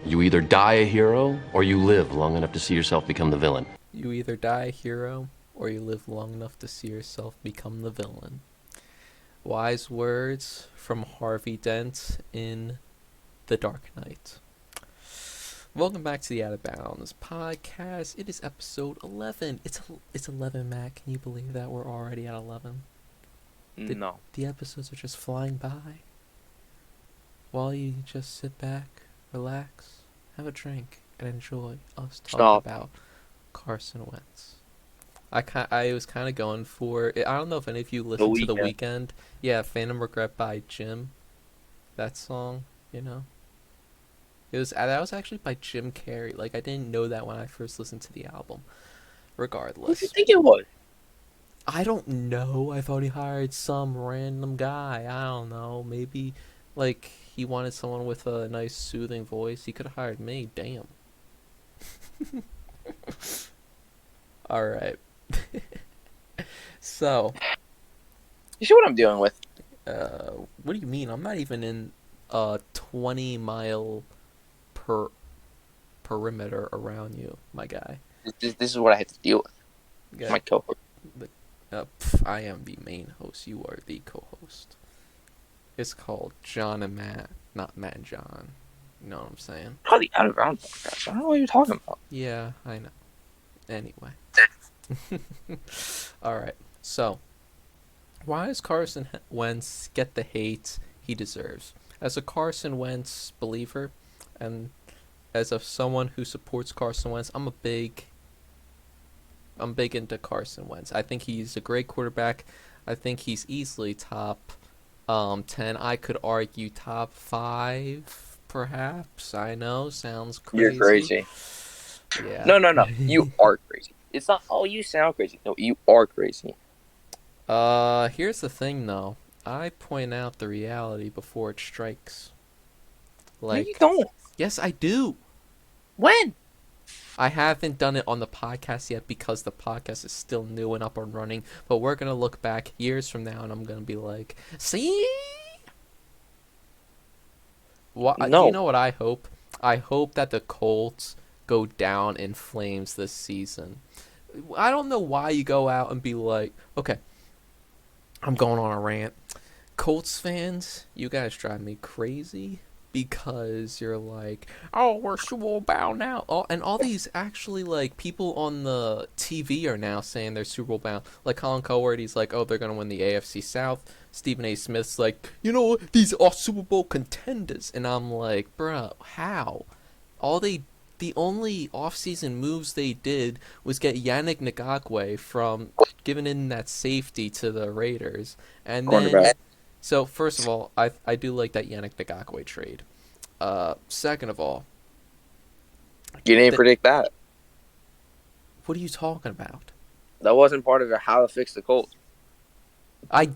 You either die a hero, or you live long enough to see yourself become the villain. You either die a hero, or you live long enough to see yourself become the villain. Wise words from Harvey Dent in The Dark Knight. Welcome back to the Out of Bounds podcast. It is episode 11. It's 11, Matt. Can you believe that we're already at 11? No. The episodes are just flying by. While you just sit back, relax, have a drink, and enjoy us talking about Carson Wentz. I was kind of going for it. I don't know if any of you listened to The Weeknd. Yeah, Phantom Regret by Jim. That song, you know. That was actually by Jim Carrey. Like, I didn't know that when I first listened to the album. Regardless. Who do you think it was? I don't know. I thought he hired some random guy. I don't know. Maybe, like, he wanted someone with a nice, soothing voice. He could have hired me. Damn. Alright. So. You see what I'm dealing with? What do you mean? I'm not even in a 20-mile perimeter around you, my guy. This is what I have to deal with. Yeah. My co-host. I am the main host. You are the co-host. It's called John and Matt, not Matt and John. You know what I'm saying? Probably out of bounds podcast. I don't know what you're talking about. Yeah, I know. Anyway. Alright, so. Why does Carson Wentz get the hate he deserves? As a Carson Wentz believer, and as someone who supports Carson Wentz, I'm big into Carson Wentz. I think he's a great quarterback. I think he's easily top 10. I could argue top 5, perhaps. I know, sounds crazy. You're crazy. Yeah. No. You are crazy. It's not, oh, you sound crazy. No, you are crazy. Here's the thing, though. I point out the reality before it strikes. Like, no, you don't. Yes, I do. When? I haven't done it on the podcast yet because the podcast is still new and up and running. But we're going to look back years from now and I'm going to be like, see? No. You know what I hope? I hope that the Colts go down in flames this season. I don't know why you go out and be like, okay, I'm going on a rant. Colts fans, you guys drive me crazy. Because you're like, oh, we're Super Bowl bound now. Oh, and all these actually, like, people on the TV are now saying they're Super Bowl bound. Like Colin Cowherd, he's like, oh, they're going to win the AFC South. Stephen A. Smith's like, you know what? These are Super Bowl contenders. And I'm like, bro, how? The only offseason moves they did was get Yannick Ngakoue from giving in that safety to the Raiders. And then... So, first of all, I do like that Yannick Ngakoue trade. Second of all... You didn't predict that. What are you talking about? That wasn't part of your how to fix the Colts. I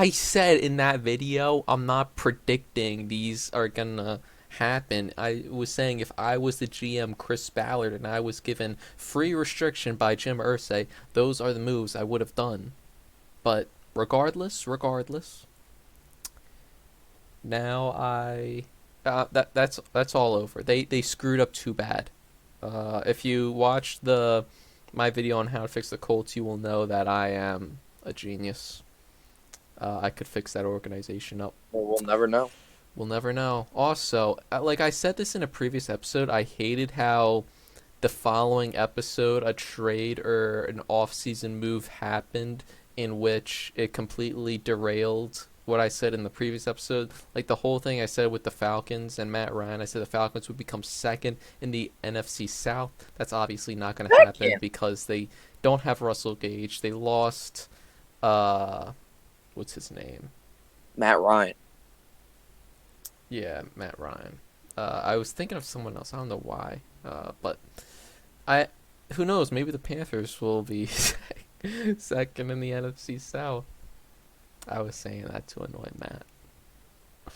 said in that video, I'm not predicting these are gonna happen. I was saying if I was the GM, Chris Ballard, and I was given free restriction by Jim Irsay, those are the moves I would have done. But regardless... Now that's all over. They screwed up too bad. If you watch my video on how to fix the Colts, you will know that I am a genius. I could fix that organization up. Well, we'll never know. We'll never know. Also, like I said this in a previous episode, I hated how the following episode a trade or an off-season move happened in which it completely derailed what I said in the previous episode. Like the whole thing I said with the Falcons and Matt Ryan, I said the Falcons would become second in the NFC South. That's obviously not going to happen because they don't have Russell Gage. They lost, what's his name? Matt Ryan. Yeah, Matt Ryan. I was thinking of someone else. I don't know why. But who knows? Maybe the Panthers will be second in the NFC South. I was saying that to annoy Matt.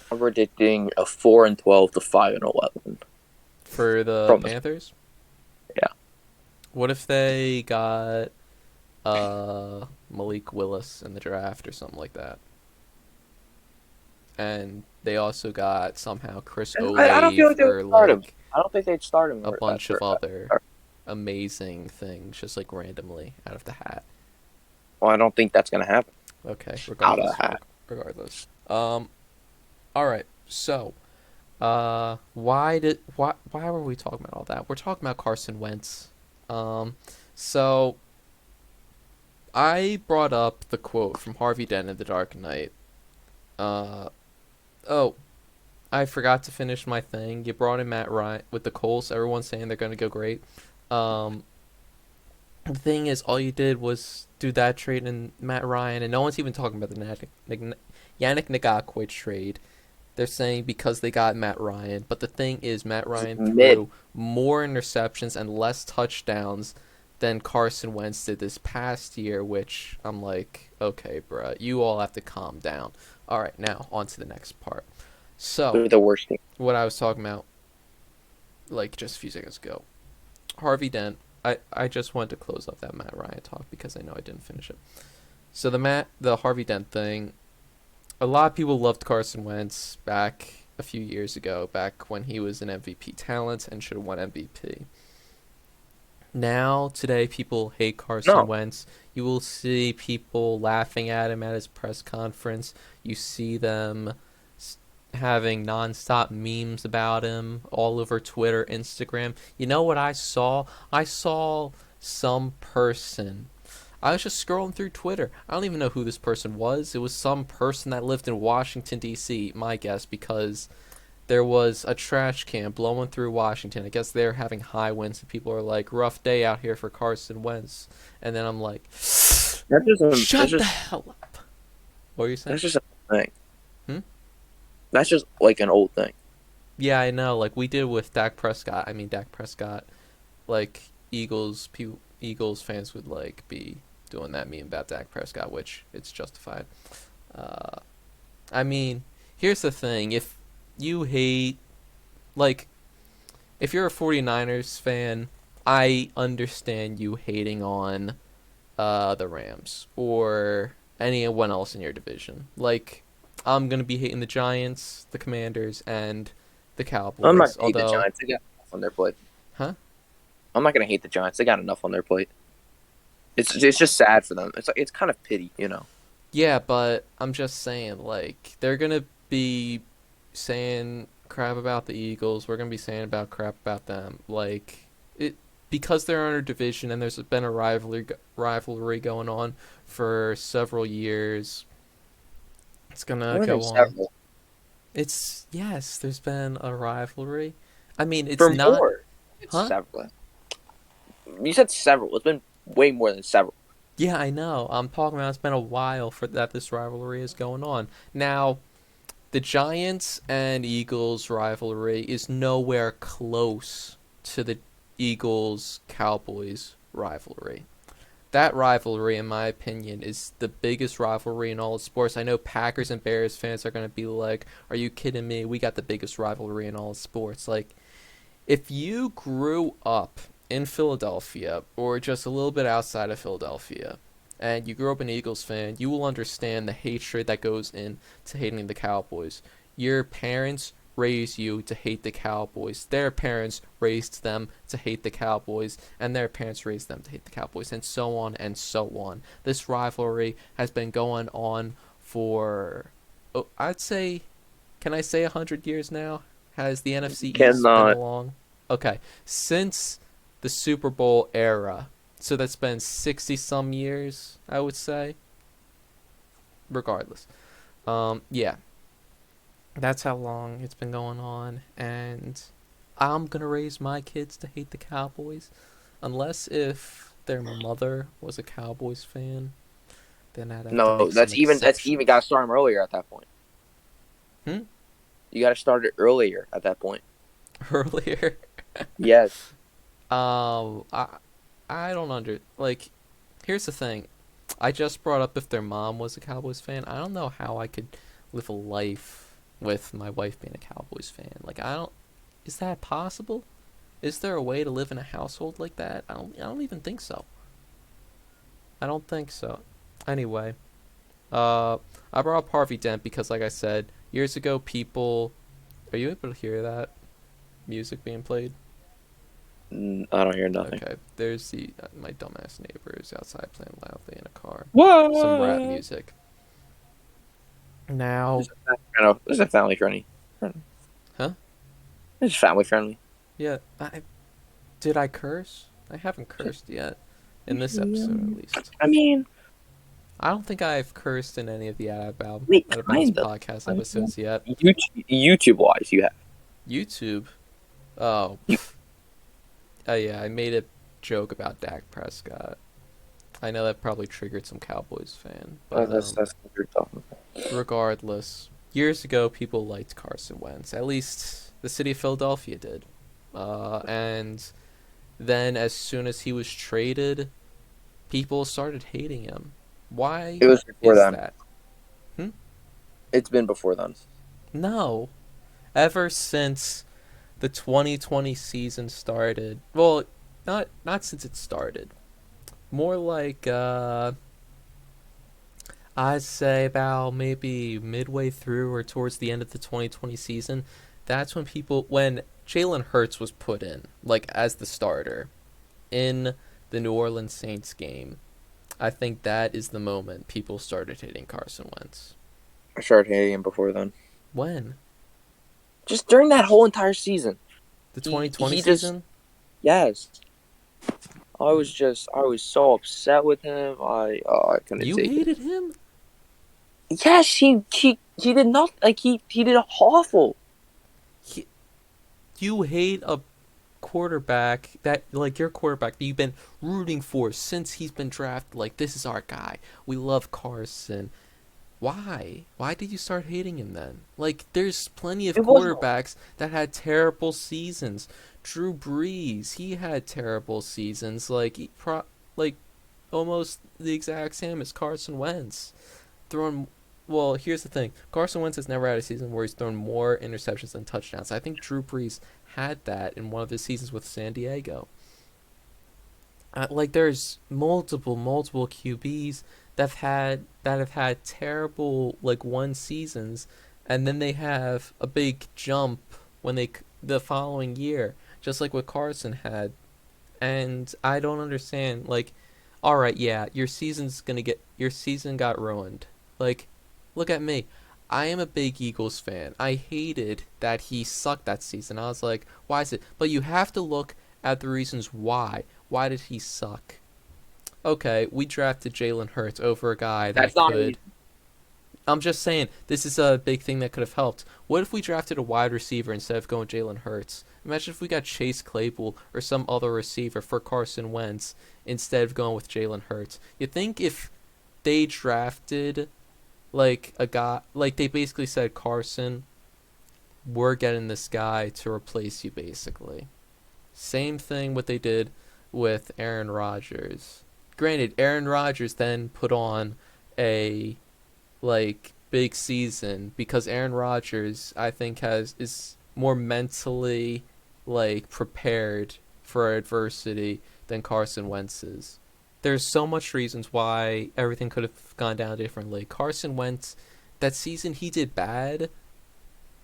I'm predicting a 4-12 to 5-11 for the Panthers. Yeah. What if they got Malik Willis in the draft or something like that? and they also got somehow Chris I don't feel Olave like they would for start him. like I don't think they'd start him a bunch of other or- amazing things, just like randomly out of the hat. well, I don't think that's gonna happen. Okay, Out of the hat. regardless. All right. So, why were we talking about all that? We're talking about Carson Wentz. So I brought up the quote from Harvey Dent in The Dark Knight. Oh, I forgot to finish my thing. You brought in Matt Ryan with the Colts. Everyone's saying they're going to go great. The thing is, all you did was do that trade in Matt Ryan, and no one's even talking about the Yannick Ngakwe trade. They're saying because they got Matt Ryan, but the thing is, Matt Ryan threw more interceptions and less touchdowns than Carson Wentz did this past year, which I'm like, okay, bruh, you all have to calm down. All right, now on to the next part. So, The worst thing. what I was talking about, like just a few seconds ago, Harvey Dent. I just wanted to close up that Matt Ryan talk because I know I didn't finish it. So the Harvey Dent thing, a lot of people loved Carson Wentz back a few years ago, back when he was an MVP talent and should have won MVP. Now, today, people hate Carson Wentz. You will see people laughing at him at his press conference. You see them having nonstop memes about him all over Twitter, Instagram. You know what I saw? I saw some person. I was just scrolling through Twitter. I don't even know who this person was. It was some person that lived in Washington, D.C., my guess, because there was a trash can blowing through Washington. I guess they're having high winds, and people are like, rough day out here for Carson Wentz. And then I'm like, shut the hell up. What are you saying? That's just a thing. Hmm? That's just like an old thing. Yeah, I know. Like we did with Dak Prescott. I mean, Dak Prescott, like Eagles fans would like be doing that meme about Dak Prescott, which it's justified. I mean, here's the thing. If you hate, like, if you're a 49ers fan, I understand you hating on the Rams or anyone else in your division. Like, I'm going to be hating the Giants, the Commanders, and the Cowboys. I'm not going to hate the Giants. They got enough on their plate. Huh? I'm not going to hate the Giants. They got enough on their plate. It's just sad for them. It's kind of pity, you know. Yeah, but I'm just saying, like, they're going to be saying crap about the Eagles. We're going to be saying crap about them. Like, because they're in our division and there's been a rivalry going on for several years. It's going to go on. Several. Yes, there's been a rivalry. I mean, it's not. More. It's several. You said several. It's been way more than several. Yeah, I know. I'm talking about it's been a while for that this rivalry is going on. Now, the Giants and Eagles rivalry is nowhere close to the Eagles-Cowboys rivalry. That rivalry, in my opinion, is the biggest rivalry in all of sports. I know Packers and Bears fans are going to be like, are you kidding me? We got the biggest rivalry in all of sports. Like, if you grew up in Philadelphia or just a little bit outside of Philadelphia and you grew up an Eagles fan, you will understand the hatred that goes into hating the Cowboys. Your parents raised you to hate the Cowboys. Their parents raised them to hate the Cowboys, and their parents raised them to hate the Cowboys, and so on and so on. This rivalry has been going on for, I'd say, can I say 100 years now? Has the NFC East been along? Okay, since the Super Bowl era. So that's been 60-some years, I would say. Regardless. Yeah. That's how long it's been going on. And I'm going to raise my kids to hate the Cowboys. Unless if their mother was a Cowboys fan. Then I'd have to make that's even got to start them earlier at that point. You got to start it earlier at that point. Earlier? Yes. I don't like, here's the thing. I just brought up if their mom was a Cowboys fan. I don't know how I could live a life with my wife being a Cowboys fan. Like, is that possible? Is there a way to live in a household like that? I don't even think so. I don't think so. Anyway, I brought up Harvey Dent because, like I said, Years ago, people. Are you able to hear that music being played? I don't hear nothing. Okay, there's the my dumbass neighbors outside playing loudly in a car. What? Some rap music. Now, This is a family friendly. huh? This is family friendly. Yeah, did I curse? I haven't cursed yet in this episode, at least. I mean, I don't think I've cursed in any of the Out of wait, Bounds kind of. podcast episodes yet. YouTube wise, you have. YouTube. Oh. Oh yeah, I made a joke about Dak Prescott. I know that probably triggered some Cowboys fan, but That's what you're talking about. regardless, years ago people liked Carson Wentz. At least the city of Philadelphia did. And then as soon as he was traded, people started hating him. Why It was before is then. that? It's been before then. No. Ever since the 2020 season started. Well, not since it started. More like I'd say about maybe midway through or towards the end of the 2020 season. That's when Jalen Hurts was put in, like as the starter in the New Orleans Saints game. I think that is the moment people started hating Carson Wentz. I started hating him before then. When? Just during that whole entire season. The 2020 he just- season? Yes. I was so upset with him. I couldn't You take it. hated him? Yes, he did not like he did awful. You hate a quarterback that, like, your quarterback that you've been rooting for since he's been drafted. Like, this is our guy. We love Carson. Why? Why did you start hating him then? Like, there's plenty of It wasn't- quarterbacks that had terrible seasons. Drew Brees, he had terrible seasons. Like, almost the exact same as Carson Wentz. Well, here's the thing. Carson Wentz has never had a season where he's thrown more interceptions than touchdowns. I think Drew Brees had that in one of his seasons with San Diego. There's multiple QBs that have had terrible one seasons, and then they have a big jump when the following year, just like what Carson had. And I don't understand. Like, all right, yeah, your season got ruined. Like, look at me. I am a big Eagles fan. I hated that he sucked that season. I was like, why is it? But you have to look at the reasons why. Why did he suck? Okay, we drafted Jalen Hurts over a guy that That's not could. easy. I'm just saying, this is a big thing that could have helped. What if we drafted a wide receiver instead of going Jalen Hurts? Imagine if we got Chase Claypool or some other receiver for Carson Wentz instead of going with Jalen Hurts. You think if they drafted a guy, they basically said, Carson, we're getting this guy to replace you, basically. Same thing what they did with Aaron Rodgers. Granted, Aaron Rodgers then put on a big season because Aaron Rodgers, I think, is more mentally prepared for adversity than Carson Wentz is. There's so much reasons why everything could have gone down differently. Carson Wentz, that season he did bad.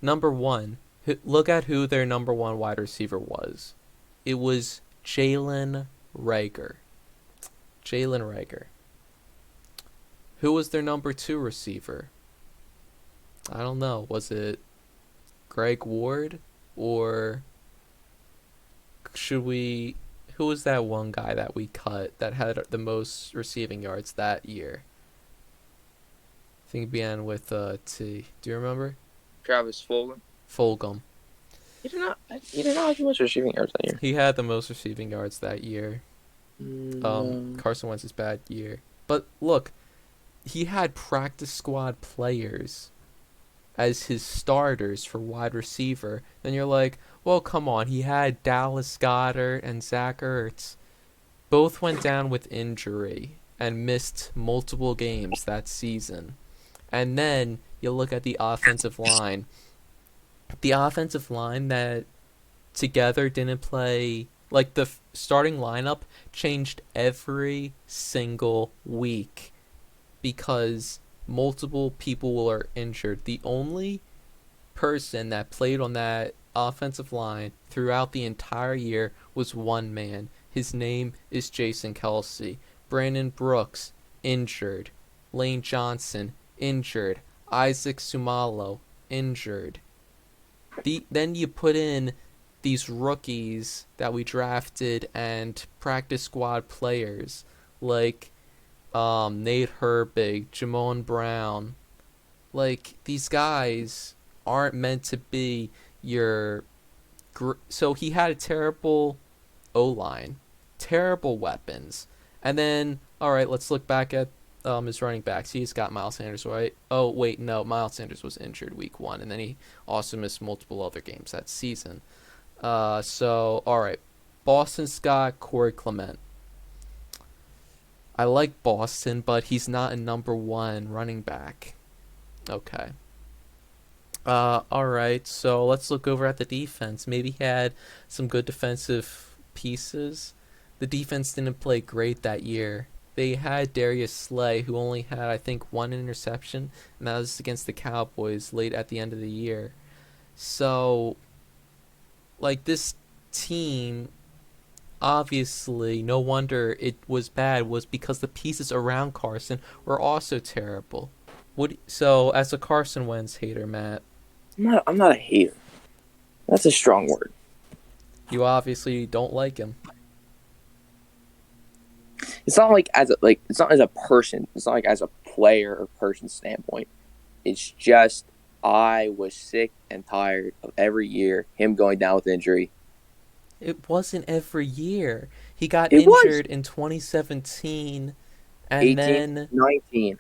Number one, look at who their number one wide receiver was. It was Jalen Reagor. Who was their number two receiver? I don't know. Was it Greg Ward? Or who was that one guy that we cut that had the most receiving yards that year? I think it began with T. Do you remember? Travis Fulgham. Fulgham. He did not have too much receiving yards that year. He had the most receiving yards that year. No. Carson Wentz's bad year. But look, he had practice squad players as his starters for wide receiver. Then you're like, well, come on. He had Dallas Goedert and Zach Ertz. Both went down with injury and missed multiple games that season. And then you look at the offensive line. The offensive line that together didn't play. The starting lineup changed every single week because multiple people were injured. The only person that played on that offensive line throughout the entire year was one man. His name is Jason Kelsey. Brandon Brooks, injured. Lane Johnson, injured. Isaac Sumalo, injured. Then you put in these rookies that we drafted and practice squad players like Nate Herbig, Jamon Brown. Like, these guys aren't meant to be your... So he had a terrible O-line, terrible weapons. And then, all right, let's look back at his running backs. He's got Miles Sanders, right? Oh, wait, no, Miles Sanders was injured week 1, and then he also missed multiple other games that season. So, all right, Boston Scott, Corey Clement. I like Boston, but he's not a number 1 running back. Okay. All right, so let's look over at the defense. Maybe he had some good defensive pieces. The defense didn't play great that year. They had Darius Slay, who only had, I think, 1 interception, and that was against the Cowboys late at the end of the year. So, like, this team, obviously, no wonder it was bad, was because the pieces around Carson were also terrible. So, as a Carson Wentz hater, Matt, I'm not a hater. That's a strong word. you obviously don't like him. It's not like it's not as a person. It's not like as a player or person standpoint. It's just I was sick and tired of every year him going down with injury. It wasn't every year. He got It was. injured in 2017, and 18, then 19.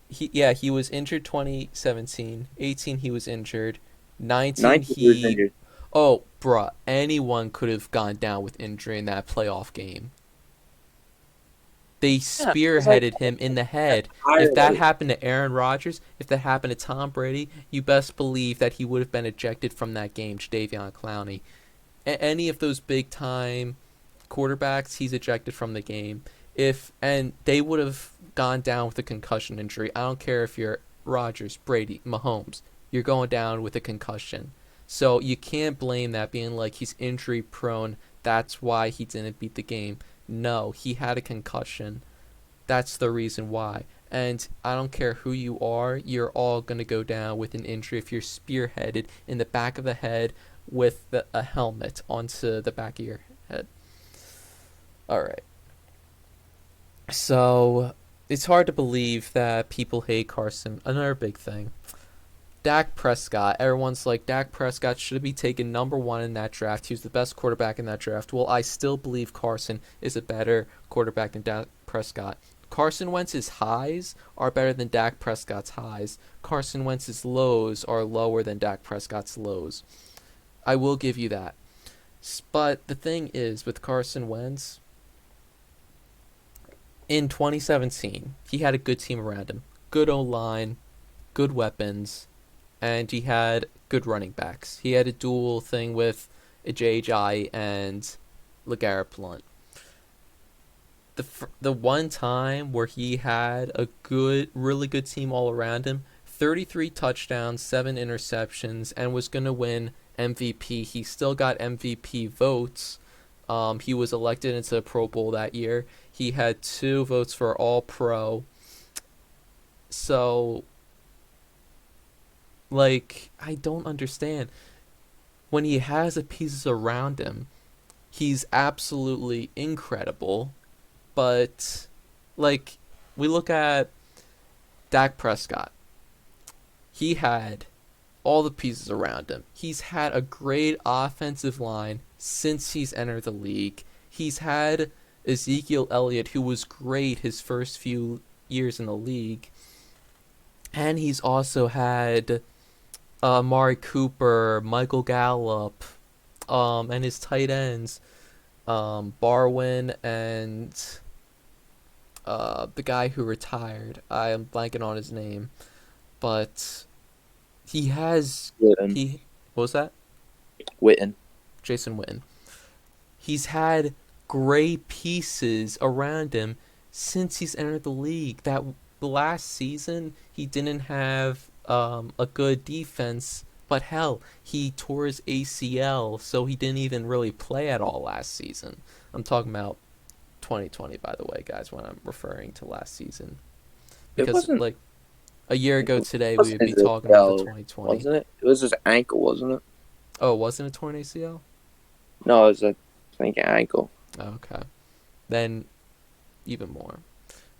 he was injured 2017. 18 he was injured. 19 19 he was injured. Oh, bruh, anyone could have gone down with injury in that playoff game. They spearheaded him in the head. If that happened to Aaron Rodgers, if that happened to Tom Brady, you best believe that he would have been ejected from that game, Jadeveon Clowney. Any of those big-time quarterbacks, he's ejected from the game. And they would have gone down with a concussion injury. I don't care if you're Rodgers, Brady, Mahomes. You're going down with a concussion. So you can't blame that being like he's injury-prone. That's why he didn't beat the game. No, he had a concussion. That's the reason why. And I don't care who you are, you're all going to go down with an injury if you're spearheaded in the back of the head with a helmet onto the back of your head. All right. So, it's hard to believe that people hate Carson. Another big thing. Dak Prescott. Everyone's like, Dak Prescott should be taken number 1 in that draft. He was the best quarterback in that draft. Well, I still believe Carson is a better quarterback than Dak Prescott. Carson Wentz's highs are better than Dak Prescott's highs. Carson Wentz's lows are lower than Dak Prescott's lows. I will give you that. But the thing is, with Carson Wentz, in 2017, he had a good team around him. Good O-line, good weapons, and he had good running backs. He had a dual thing with Ajayi and LeGarrette Blount. The one time where he had a really good team all around him, 33 touchdowns, 7 interceptions, and was going to win MVP. He still got MVP votes. He was elected into the Pro Bowl that year. He had 2 votes for All-Pro. So, like, I don't understand. When he has the pieces around him, he's absolutely incredible. But, like, we look at Dak Prescott. He had all the pieces around him. He's had a great offensive line since he's entered the league. He's had Ezekiel Elliott, who was great his first few years in the league. And he's also had Amari Cooper, Michael Gallup, and his tight ends, Barwin and the guy who retired. I am blanking on his name. But he has... Witten. What was that? Witten. Jason Witten. He's had great pieces around him since he's entered the league. That last season, he didn't have a good defense. But hell, he tore his ACL, so he didn't even really play at all last season. I'm talking about 2020, by the way, guys, when I'm referring to last season. It Because, wasn't. like, a year It ago today, we would wasn't be his talking about the ACL, 2020. wasn't it? It was his ankle, wasn't it? Oh, it wasn't a torn ACL? No, it was I think ankle. Okay. Then, even more.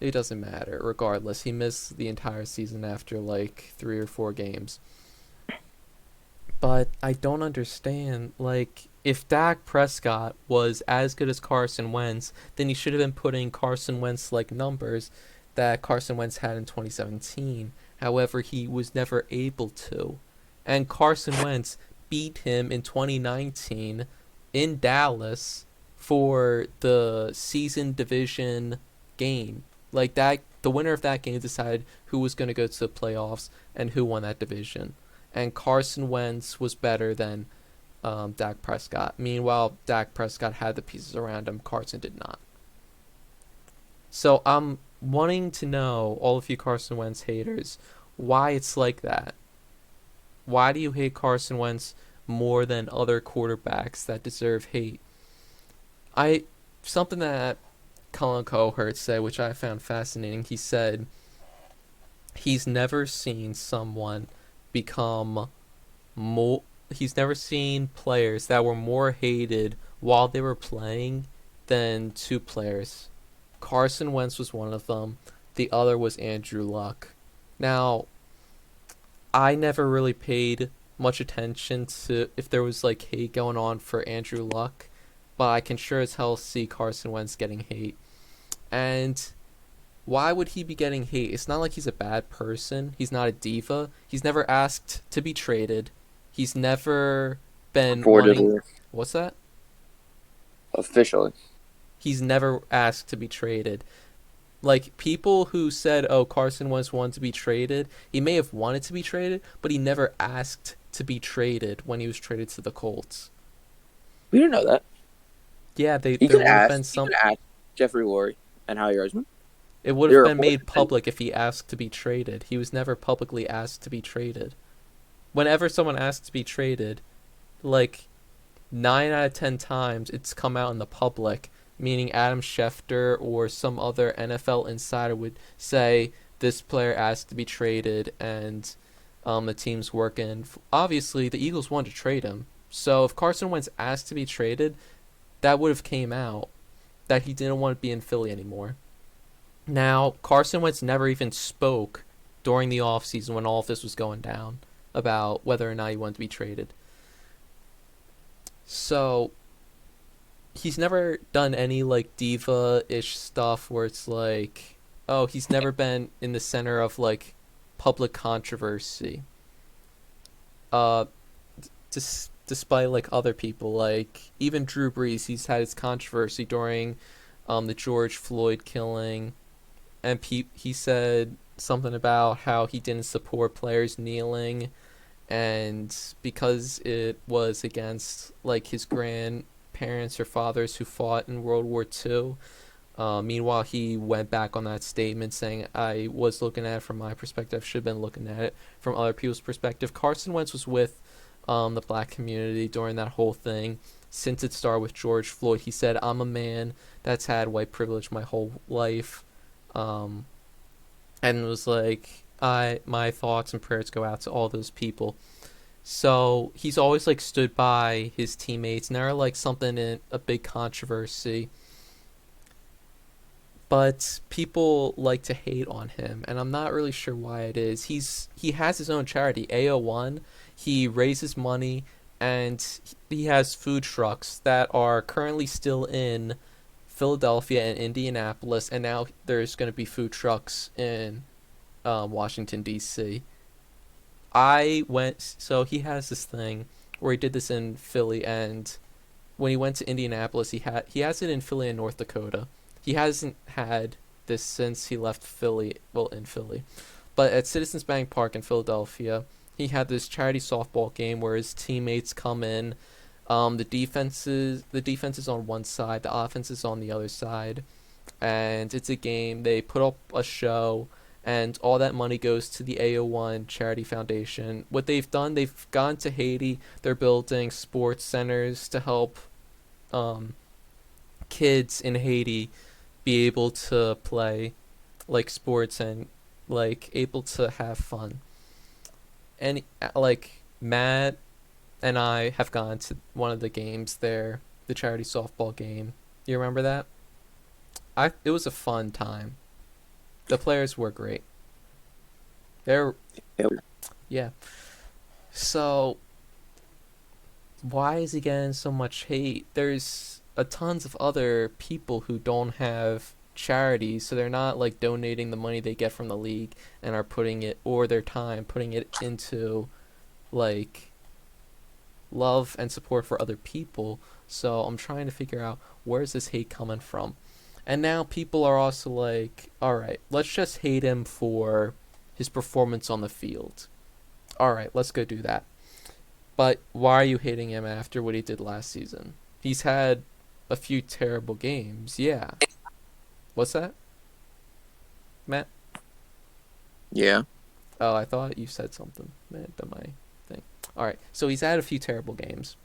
It doesn't matter. Regardless, he missed the entire season after, like, 3 or 4 games. But I don't understand, like, if Dak Prescott was as good as Carson Wentz, then he should have been putting Carson Wentz like numbers that Carson Wentz had in 2017. However, he was never able to. And Carson Wentz beat him in 2019 in Dallas for the season division game. Like that, the winner of that game decided who was going to go to the playoffs and who won that division. And Carson Wentz was better than Dak Prescott. Meanwhile, Dak Prescott had the pieces around him. Carson did not. So I'm wanting to know, all of you Carson Wentz haters, why it's like that. Why do you hate Carson Wentz more than other quarterbacks that deserve hate? Something that Colin Cowherd said, which I found fascinating. He said he's never seen someone become more. He's never seen players that were more hated while they were playing than 2 players. Carson Wentz was one of them. The other was Andrew Luck. Now, I never really paid much attention to if there was like hate going on for Andrew Luck, but I can sure as hell see Carson Wentz getting hate. And why would he be getting hate? It's not like he's a bad person. He's not a diva. He's never asked to be traded. He's never been wanting... What's that? Officially. He's never asked to be traded. Like, people who said, oh, Carson Wentz wanted to be traded, he may have wanted to be traded, but he never asked to be traded when he was traded to the Colts. We didn't know that. Yeah, there would have been some... He could ask Jeffrey Lurie and Howie Roseman. It would have been made public if he asked to be traded. He was never publicly asked to be traded. Whenever someone asks to be traded, like 9 out of 10 times it's come out in the public, meaning Adam Schefter or some other NFL insider would say this player asked to be traded and the team's working. Obviously, the Eagles wanted to trade him. So if Carson Wentz asked to be traded, that would have came out that he didn't want to be in Philly anymore. Now, Carson Wentz never even spoke during the offseason when all of this was going down about whether or not he wanted to be traded. So, he's never done any, like, diva-ish stuff where it's like, oh, he's never been in the center of, like, public controversy. Despite, like, other people, like, even Drew Brees, he's had his controversy during the George Floyd killing, and he said something about how he didn't support players kneeling, and because it was against, like, his grandparents or fathers who fought in World War II. Meanwhile, he went back on that statement saying, I was looking at it from my perspective, should have been looking at it from other people's perspective. Carson Wentz was with the black community during that whole thing. Since it started with George Floyd, he said, I'm a man that's had white privilege my whole life. And it was like, my thoughts and prayers go out to all those people. So he's always, like, stood by his teammates, never, like, something in a big controversy. But people like to hate on him, and I'm not really sure why it is. He has his own charity, AO1. He raises money, and he has food trucks that are currently still in Philadelphia and Indianapolis, and now there's going to be food trucks in Washington, D.C. So he has this thing where he did this in Philly, and when he went to Indianapolis, he has it in Philly and North Dakota. He hasn't had this since he left Philly, in Philly. But at Citizens Bank Park in Philadelphia, he had this charity softball game where his teammates come in. The defense is on one side, the offense is on the other side. And it's a game, they put up a show, and all that money goes to the AO1 Charity Foundation. What they've done, they've gone to Haiti. They're building sports centers to help um, kids in Haiti be able to play like sports and like able to have fun. And like Matt and I have gone to one of the games there, the charity softball game. You remember that? It was a fun time. The players were great. They're yeah. So why is he getting so much hate? There's a tons of other people who don't have charities, so they're not like donating the money they get from the league and are putting it, or their time putting it into like love and support for other people. So I'm trying to figure out, where's this hate coming from? And now people are also like, all right, let's just hate him for his performance on the field. All right, let's go do that. But why are you hating him after what he did last season? He's had a few terrible games. Yeah. What's that, Matt? Yeah. Oh, I thought you said something. Matt, my thing. All right, so he's had a few terrible games.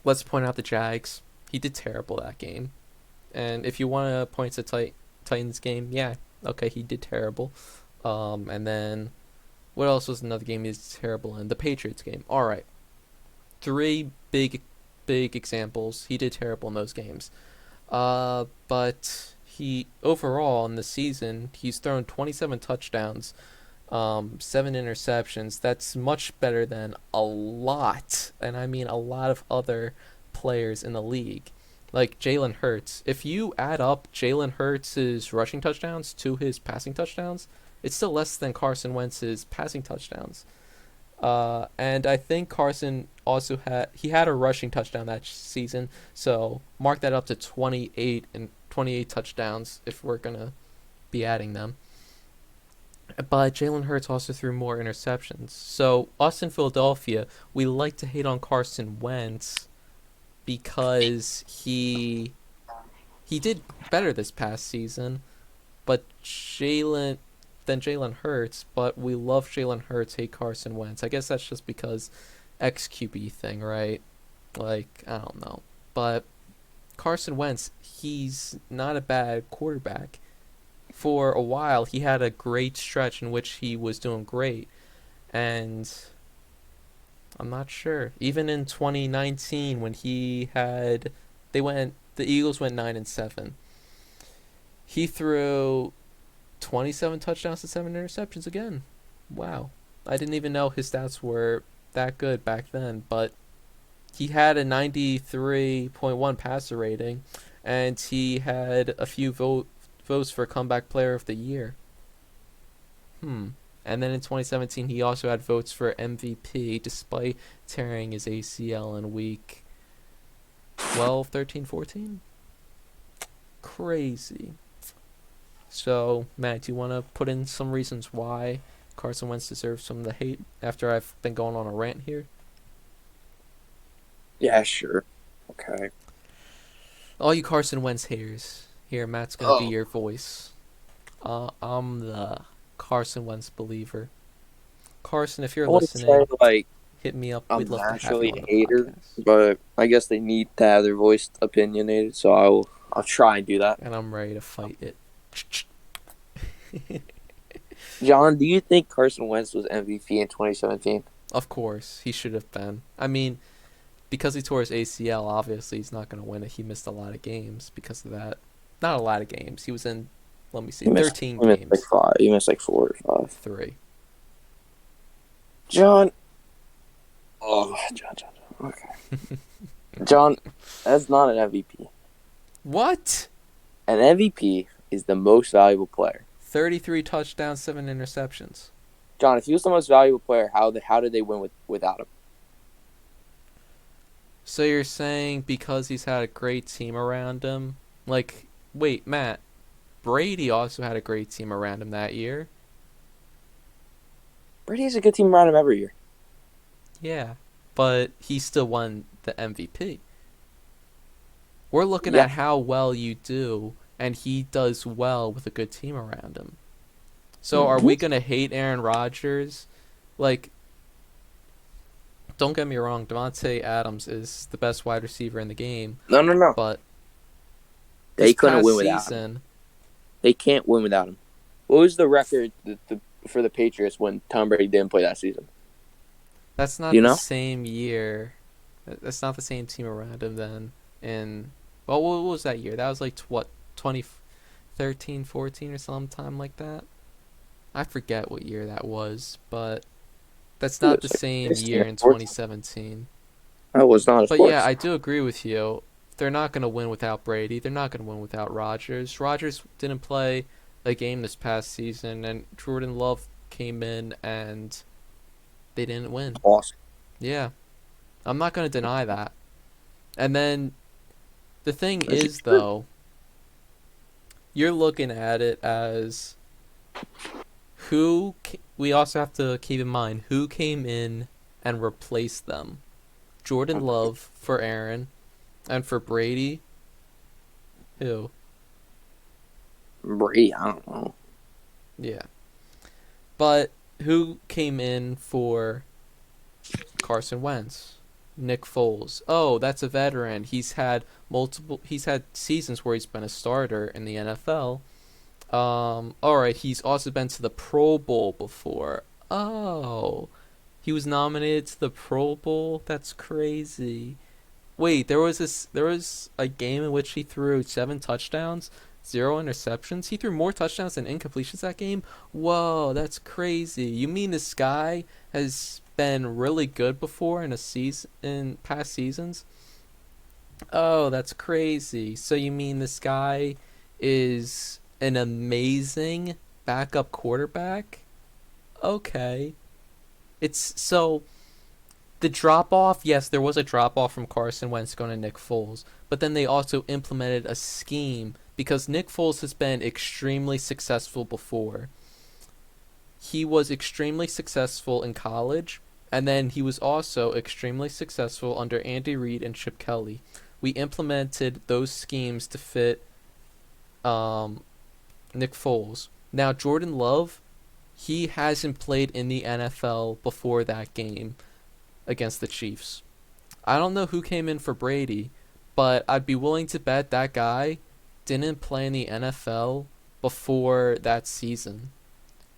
Let's point out the Jags. He did terrible that game. And if you want to point to Titans game, yeah, okay, he did terrible. And then what else was another game he did terrible in? The Patriots game. All right, 3 big examples. He did terrible in those games. But he overall in the season, he's thrown 27 touchdowns, 7 interceptions. That's much better than a lot, and I mean a lot of other players in the league. Like Jalen Hurts. If you add up Jalen Hurts' rushing touchdowns to his passing touchdowns, it's still less than Carson Wentz's passing touchdowns. And I think Carson also had a rushing touchdown that season, so mark that up to 28 touchdowns if we're gonna be adding them. But Jalen Hurts also threw more interceptions. So us in Philadelphia, we like to hate on Carson Wentz because he did better this past season, but Jalen Hurts, but we love Jalen Hurts, hate Carson Wentz. I guess that's just because XQB thing, right? Like, I don't know. But Carson Wentz, he's not a bad quarterback. For a while, he had a great stretch in which he was doing great. And I'm not sure. Even in 2019, when the Eagles went 9-7. He threw 27 touchdowns to 7 interceptions again. Wow. I didn't even know his stats were that good back then, but he had a 93.1 passer rating, and he had a few votes for comeback player of the year. And then in 2017, he also had votes for MVP despite tearing his ACL in week 12, 13, 14. Crazy. So, Matt, do you want to put in some reasons why Carson Wentz deserves some of the hate after I've been going on a rant here? Yeah, sure. Okay. All you Carson Wentz haters, here, Matt's going to be your voice. I'm the Carson Wentz believer. Carson, if you're listening, hit me up. We'd love to have you on the hater, podcast. But I guess they need to have their voice opinionated, so I'll try and do that. And I'm ready to fight it. John, do you think Carson Wentz was MVP in 2017? Of course, he should have been. I mean, because he tore his ACL, obviously he's not going to win it. He missed a lot of games because of that. Not a lot of games. He was in, 13 games. He missed like 5. He missed like 4 or 5. 3. John. John. Okay. John, that's not an MVP. What? An MVP is the most valuable player. 33 touchdowns, 7 interceptions. John, if he was the most valuable player, how did they win without him? So you're saying because he's had a great team around him? Like, wait, Matt, Brady also had a great team around him that year. Brady has a good team around him every year. Yeah, but he still won the MVP. We're looking at how well you do, and he does well with a good team around him. So are we going to hate Aaron Rodgers? Like, don't get me wrong, Devontae Adams is the best wide receiver in the game, No. but They this couldn't past win without him. season, They can't win without him. What was the record for the Patriots when Tom Brady didn't play that season? that's not Do you the know? same year. That's not the same team around him then. And, well, what was that year? That was like, what, 2013, 14 or sometime like that? I forget what year that was, but that's not the same year in 2017. That was not a But sports. yeah, I do agree with you. They're not going to win without Brady. They're not going to win without Rodgers. Rodgers didn't play a game this past season, and Jordan Love came in and they didn't win. Awesome. Yeah, I'm not going to deny that. And then the thing is, though, you're looking at it as we also have to keep in mind who came in and replaced them. Jordan Love for Aaron, and for Brady, who? Brady, I don't know. Yeah. But who came in for Carson Wentz? Nick Foles. Oh, that's a veteran. He's had seasons where he's been a starter in the NFL. Alright, he's also been to the Pro Bowl before. Oh. He was nominated to the Pro Bowl? That's crazy. Wait, there was a game in which he threw 7 touchdowns, 0 interceptions. He threw more touchdowns than incompletions that game? Whoa, that's crazy. You mean this guy has been really good before in past seasons? Oh, that's crazy. So you mean this guy is an amazing backup quarterback? Okay. The drop off, yes, there was a drop off from Carson Wentz going to Nick Foles, but then they also implemented a scheme because Nick Foles has been extremely successful before. He was extremely successful in college, and then he was also extremely successful under Andy Reid and Chip Kelly. We implemented those schemes to fit Nick Foles. Now, Jordan Love, he hasn't played in the NFL before that game against the Chiefs. I don't know who came in for Brady, but I'd be willing to bet that guy didn't play in the NFL before that season.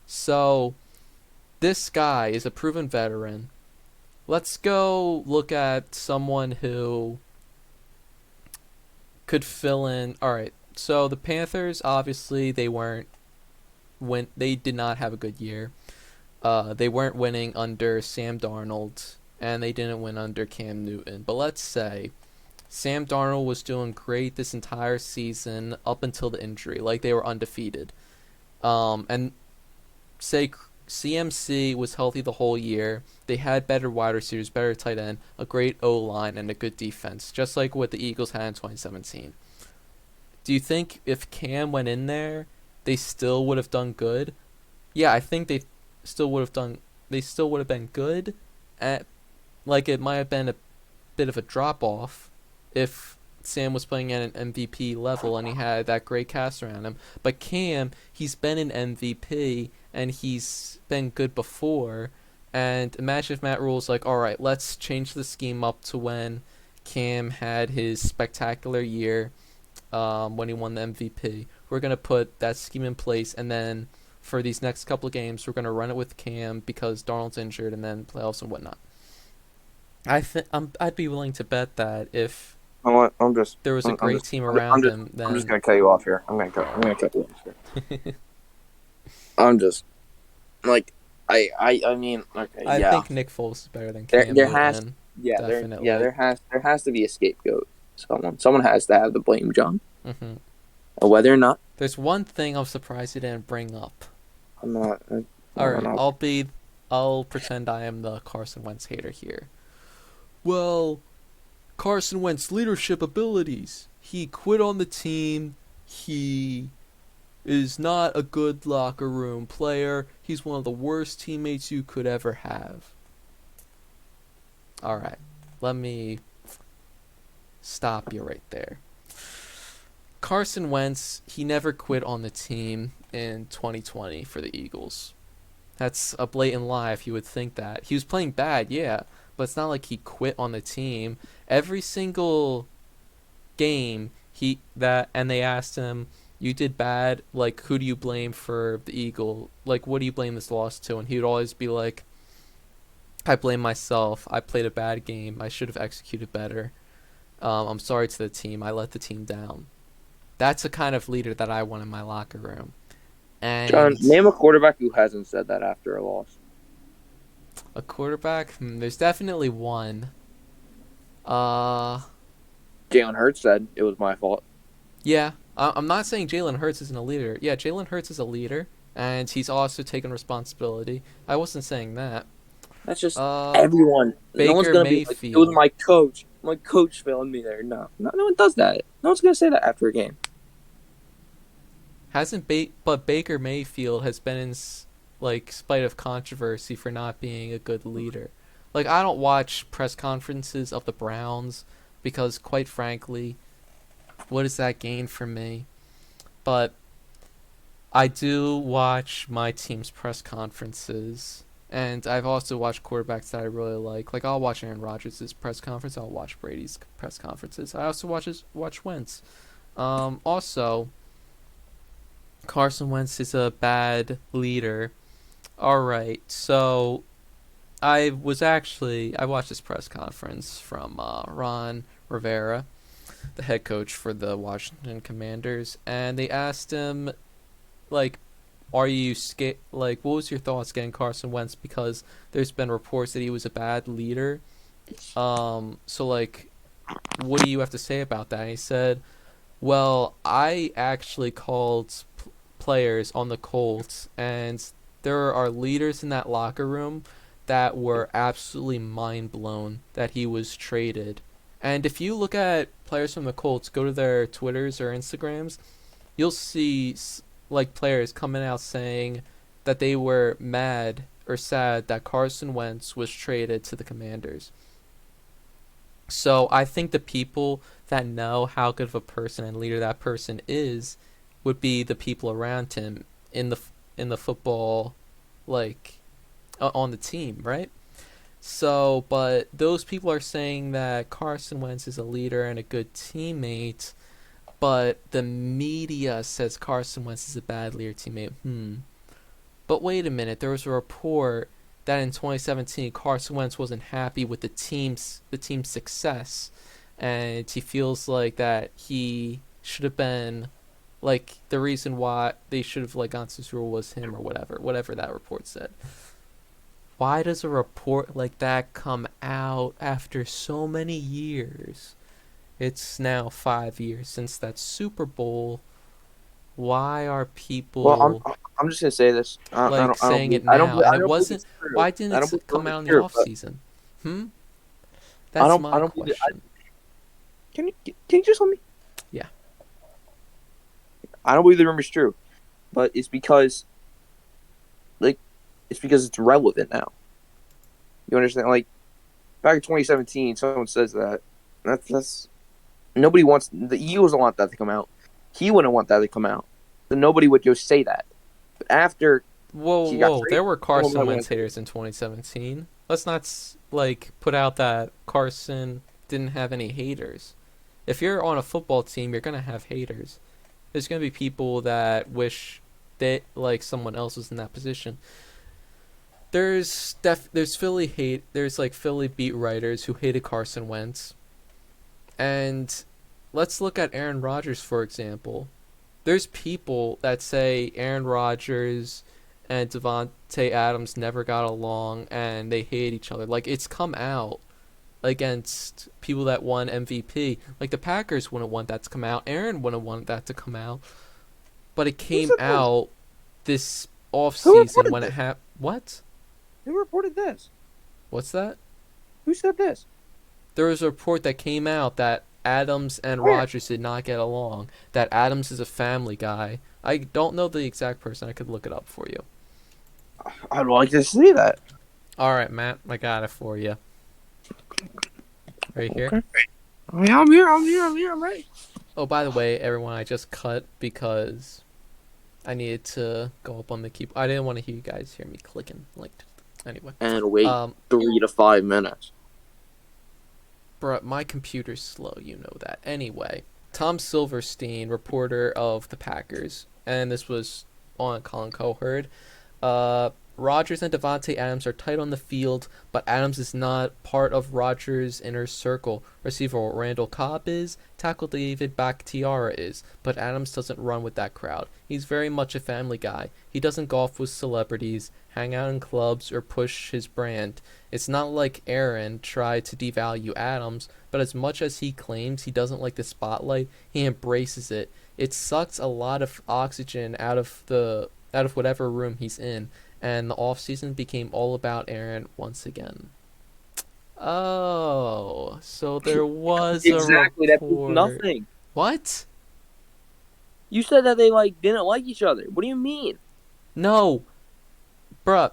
So, this guy is a proven veteran. Let's go look at someone who could fill in. Alright, so the Panthers, obviously, they did not have a good year. They weren't winning under Sam Darnold, and they didn't win under Cam Newton. But let's say Sam Darnold was doing great this entire season up until the injury. Like, they were undefeated. And say CMC was healthy the whole year. They had better wide receivers, better tight end, a great O-line, and a good defense, just like what the Eagles had in 2017. Do you think if Cam went in there, they still would have done good? Yeah, I think they still would have been good. It might have been a bit of a drop off if Sam was playing at an MVP level and he had that great cast around him. But Cam, he's been an MVP and he's been good before. And imagine if Matt Rule's like, all right, let's change the scheme up to when Cam had his spectacular year when he won the MVP. We're going to put that scheme in place, and then for these next couple of games, we're going to run it with Cam because Darnold's injured, and then playoffs and whatnot. I'd be willing to bet that if there was a great team around him, then I'm just going to cut you off here. I'm going to cut you off here. I'm just like I mean, okay, I yeah. think Nick Foles is better than Cam Newton. There has to be a scapegoat. Someone has to have the blame, John. Mm-hmm. Whether or not. There's one thing I'm surprised you didn't bring up. I'm not. All right, I'll pretend I am the Carson Wentz hater here. Well, Carson Wentz leadership abilities. He quit on the team. He is not a good locker room player. He's one of the worst teammates you could ever have. All right, let me stop you right there. Carson Wentz, he never quit on the team. in 2020 for the Eagles. That's a blatant lie if you would think that. He was playing bad, yeah, but it's not like he quit on the team. Every single game and they asked him, "You did bad, like who do you blame for the Eagle? Like what do you blame this loss to?" And he would always be like, "I blame myself. I played a bad game. I should have executed better. I'm sorry to the team. I let the team down." That's the kind of leader that I want in my locker room. And John, name a quarterback who hasn't said that after a loss. a quarterback, there's definitely one. Uh, Jalen Hurts said it was my fault. yeah. I'm not saying Jalen Hurts isn't a leader. Yeah, Jalen Hurts is a leader, and he's also taken responsibility. I wasn't saying that. That's just Uh, everyone. No one's Baker gonna be like, it Mayfield. was my coach. My coach failed me there. No, no one does that. No one's gonna say that after a game. But Baker Mayfield has been in like spite of controversy for not being a good leader. Like I don't watch press conferences of the Browns because quite frankly, what does that gain for me? But I do watch my team's press conferences, and I've also watched quarterbacks that I really like. Like I'll watch Aaron Rodgers' press conference. I'll watch Brady's press conferences. I also watch Wentz. Also, Carson Wentz is a bad leader. All right, so I watched this press conference from Ron Rivera, the head coach for the Washington Commanders, and they asked him, like, are you scared? Like, what was your thoughts getting Carson Wentz? Because there's been reports that he was a bad leader. So like, what do you have to say about that? And he said, well, I actually called players on the Colts, and there are leaders in that locker room that were absolutely mind blown that he was traded. And if you look at players from the Colts, go to their Twitters or Instagrams, you'll see like players coming out saying that they were mad or sad that Carson Wentz was traded to the Commanders. So I think the people that know how good of a person and leader that person is would be the people around him in the football, like on the team, right? So, but those people are saying that Carson Wentz is a leader and a good teammate, but the media says Carson Wentz is a bad leader teammate. But wait a minute, there was a report that in 2017 Carson Wentz wasn't happy with the team's success, and he feels like that he should have been, like, the reason why they should have like gone to Super Bowl was him or whatever that report said. Why does a report like that come out after so many years? It's now 5 years since that Super Bowl. Why are people I'm just gonna say this. saying it now? And it wasn't. Why didn't it come out in the off season? That's my question. Can you just let me? Yeah. I don't believe the rumor's true, but it's because it's relevant now. You understand? Like back in 2017, someone says that. That's nobody wants. The Eagles don't want that to come out. He wouldn't want that to come out. So nobody would just say that. But after whoa, there were Carson Wentz haters in 2017. Let's not put out that Carson didn't have any haters. If you're on a football team, you're gonna have haters. There's gonna be people that wish that someone else was in that position. There's Philly hate. There's Philly beat writers who hated Carson Wentz, and let's look at Aaron Rodgers for example. There's people that say Aaron Rodgers and Devontae Adams never got along and they hate each other. Like it's come out against people that won MVP. Like the Packers wouldn't want that to come out. Aaron wouldn't want that to come out, but it came out this off season when it happened. What? Who reported this? What's that? Who said this? There was a report that came out that Adams and Rodgers did not get along. That Adams is a family guy. I don't know the exact person. I could look it up for you. I'd like to see that. All right, Matt. I got it for you. Right here. Okay. Oh, yeah, I'm here. I'm ready. Oh, by the way, everyone, I just cut because I needed to go up on the keyboard. I didn't want to hear you guys hear me clicking. Like, anyway. And wait Um, 3 to 5 minutes. Bruh, my computer's slow, you know that. Anyway, Tom Silverstein, reporter of the Packers, and this was on Colin Cowherd. Rodgers and Davante Adams are tight on the field, but Adams is not part of Rodgers' inner circle. Receiver Randall Cobb is, tackle David Bakhtiari is, but Adams doesn't run with that crowd. He's very much a family guy. He doesn't golf with celebrities, hang out in clubs, or push his brand. It's not like Aaron tried to devalue Adams, but as much as he claims he doesn't like the spotlight, he embraces it. It sucks a lot of oxygen out of whatever room he's in, and the offseason became all about Aaron once again. Oh, so there was Exactly, a that means report. nothing. What? You said that they didn't like each other. What do you mean? No, bruh.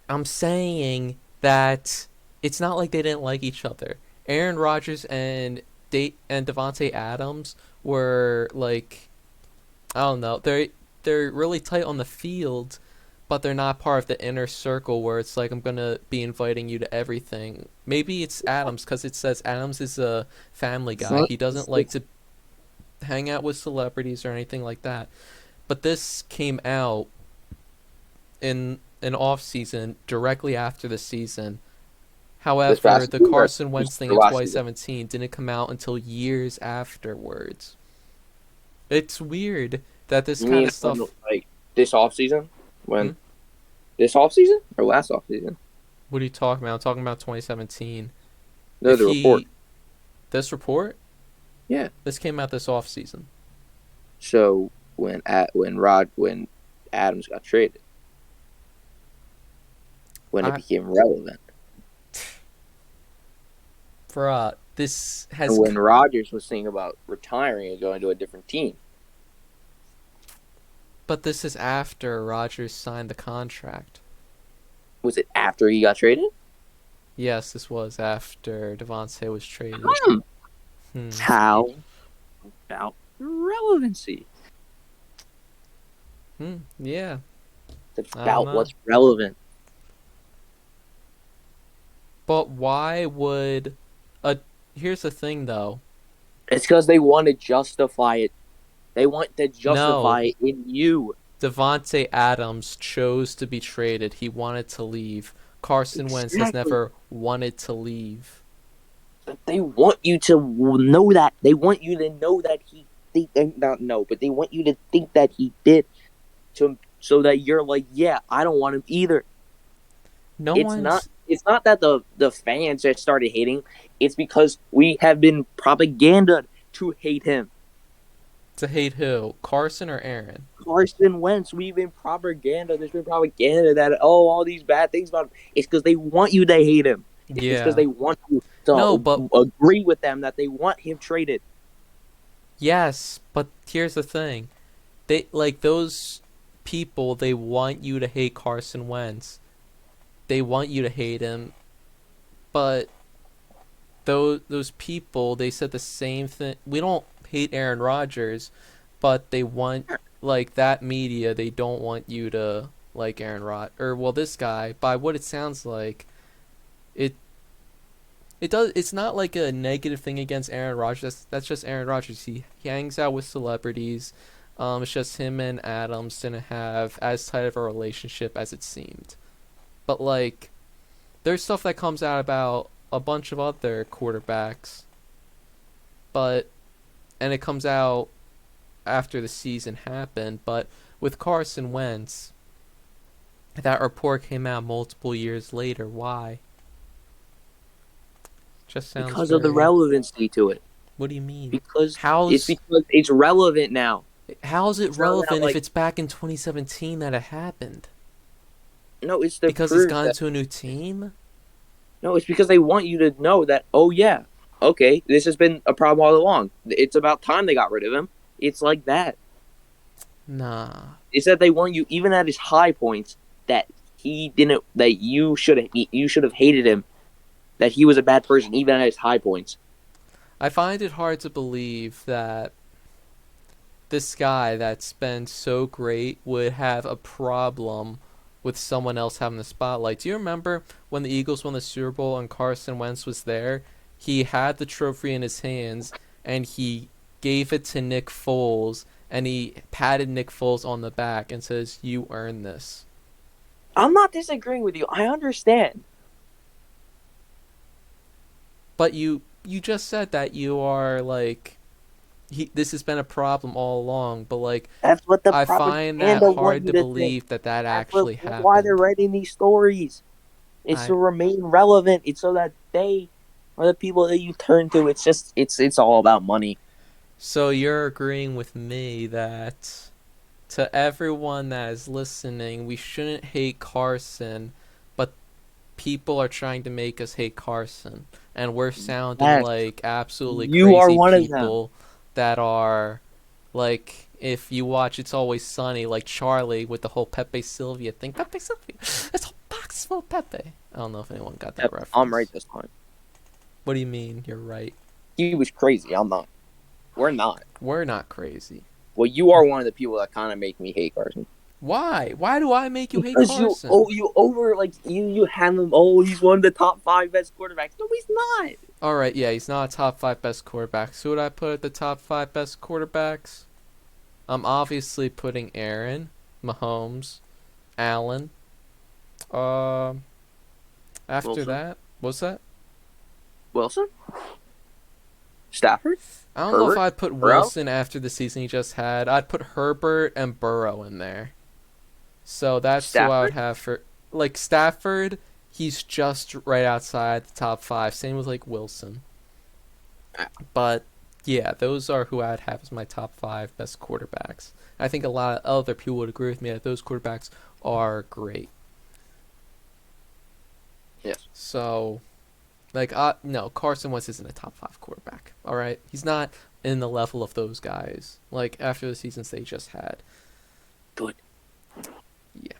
I'm saying that it's not like they didn't like each other. Aaron Rodgers and Davante Adams were like, I don't know, they're really tight on the field, but they're not part of the inner circle where it's like I'm gonna be inviting you to everything. Maybe it's Adams because it says Adams is a family guy. He doesn't like to hang out with celebrities or anything like that. But this came out in an off season directly after the season. However, the Carson Wentz thing in 2017 didn't come out until years afterwards. It's weird that this kind of stuff, like this offseason, when this offseason or last offseason. What are you talking about? I'm talking about 2017. No, the report. This report? Yeah. This came out this off season. So when Adams got traded, when it became relevant. This has. And when Rodgers was thinking about retiring and going to a different team. But this is after Rodgers signed the contract. Was it after he got traded? Yes, this was after Davante was traded. How about relevancy? Yeah. It's about what's relevant. But why would here's the thing though. It's because they want to justify it. They want to justify it in you. Davante Adams chose to be traded. He wanted to leave. Carson Wentz has never wanted to leave. But they want you to know that. They want you to know that but they want you to think that he did, so that you're like, yeah, I don't want him either. It's not that the fans just started hating. It's because we have been propagandaed to hate him. To hate who? Carson or Aaron? Carson Wentz. There's been propaganda that all these bad things about him. It's because they want you to hate him. It's because they want you to agree with them that they want him traded. Yes, but here's the thing. Those people, they want you to hate Carson Wentz. They want you to hate him. But those people, they said the same thing. We don't hate Aaron Rodgers, but they want, that media, they don't want you to like Aaron Rodgers. This guy, by what it sounds like, it's not like a negative thing against Aaron Rodgers. That's just Aaron Rodgers. He hangs out with celebrities. It's just him and Adams didn't have as tight of a relationship as it seemed. But there's stuff that comes out about a bunch of other quarterbacks. And it comes out after the season happened. But with Carson Wentz, that report came out multiple years later. Why? Just sounds because of the relevancy to it. What do you mean? Because it's relevant now. How is it relevant if it's back in 2017 that it happened? No, it's because he's gone to a new team. No, it's because they want you to know that. Oh yeah, okay, this has been a problem all along. It's about time they got rid of him. It's like that. Nah. It's that they want you, even at his high points, that you should have hated him. That he was a bad person, even at his high points. I find it hard to believe that this guy that's been so great would have a problem with someone else having the spotlight. Do you remember when the Eagles won the Super Bowl and Carson Wentz was there? He had the trophy in his hands and he gave it to Nick Foles and he patted Nick Foles on the back and says, "You earned this." I'm not disagreeing with you. I understand. But you just said that you are like this has been a problem all along, but like That's what the I find that propaganda want hard you to to believe think. that That's actually happened. why they're writing these stories. It's to remain relevant. It's so that they are the people that you turn to. It's just it's all about money. So you're agreeing with me that to everyone that is listening, we shouldn't hate Carson, but people are trying to make us hate Carson, and we're sounding Yes. like absolutely You crazy are one of them. people that are like, if you watch It's Always Sunny, like Charlie with the whole Pepe Sylvia thing. Pepe Sylvia, it's a box full of Pepe. I don't know if anyone got that reference. I'm right this time. What do you mean you're right? He was crazy. I'm not. We're not. We're not crazy. Well, you are one of the people that kind of make me hate Carson. Why? Why do I make you hate Because Carson? you have him. Oh, he's one of the top 5 best quarterbacks. No, he's not. All right, yeah, he's not a top 5 best quarterbacks. Who would I put at the top 5 best quarterbacks? I'm obviously putting Aaron, Mahomes, Allen. After Wilson. that, what's that? Wilson? Stafford? I don't know if Herbert? I'd put Burrow? Wilson after the season he just had. I'd put Herbert and Burrow in there. So that's who I would have for like Stafford. He's just right outside the top 5. Same with like Wilson. But yeah, those are who I'd have as my top 5 best quarterbacks. I think a lot of other people would agree with me that those quarterbacks are great. Yes. So, like, no, Carson Wentz isn't a top 5 quarterback. All right, he's not in the level of those guys. Like after the seasons they just had. Good. Yeah,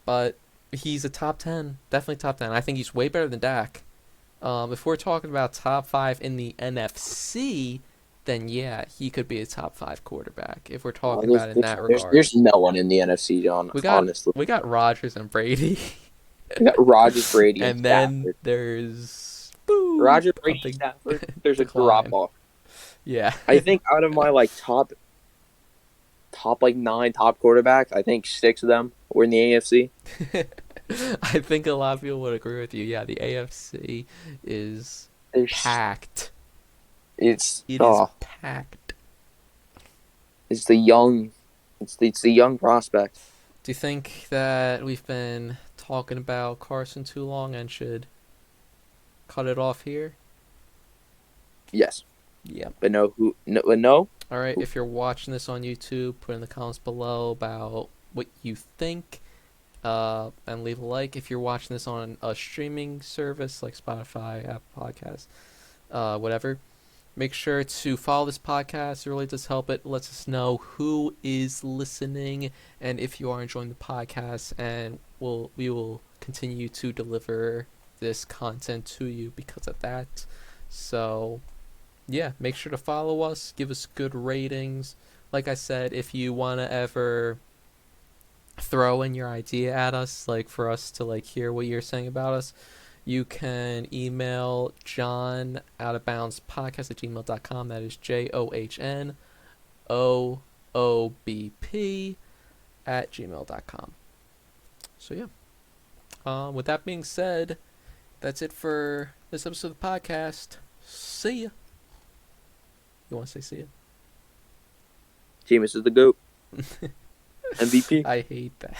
but he's a top 10, definitely top 10. I think he's way better than Dak. If we're talking about top 5 in the NFC, then yeah, he could be a top 5 quarterback. If we're talking about it in that regard, there's no one in the NFC, John. Honestly, we got Rodgers and Brady. we got Rodgers, Brady, and and then Stafford. There's Rodgers, Brady, Stafford. There's a drop off. Yeah, I think out of my top like 9 top quarterbacks, I think 6 of them were in the AFC. I think a lot of people would agree with you. Yeah, the AFC is packed. It is packed. It's the young prospect. Do you think that we've been talking about Carson too long and should cut it off here? Yes. Yeah. But no. All right, if you're watching this on YouTube, put in the comments below about what you think, and leave a like. If you're watching this on a streaming service like Spotify, Apple Podcasts, whatever, make sure to follow this podcast. It really does help. It lets us know who is listening and if you are enjoying the podcast, and we will continue to deliver this content to you because of that. So yeah, make sure to follow us, give us good ratings. Like I said, if you want to ever throw in your idea at us, like for us to like hear what you're saying about us, you can email johnoutaboundspodcast@gmail.com. That is JOHNOOBP@gmail.com. So yeah, with that being said, that's it for this episode of the podcast. See ya. You want to say see ya? Jameis is the GOAT. MVP. I hate that.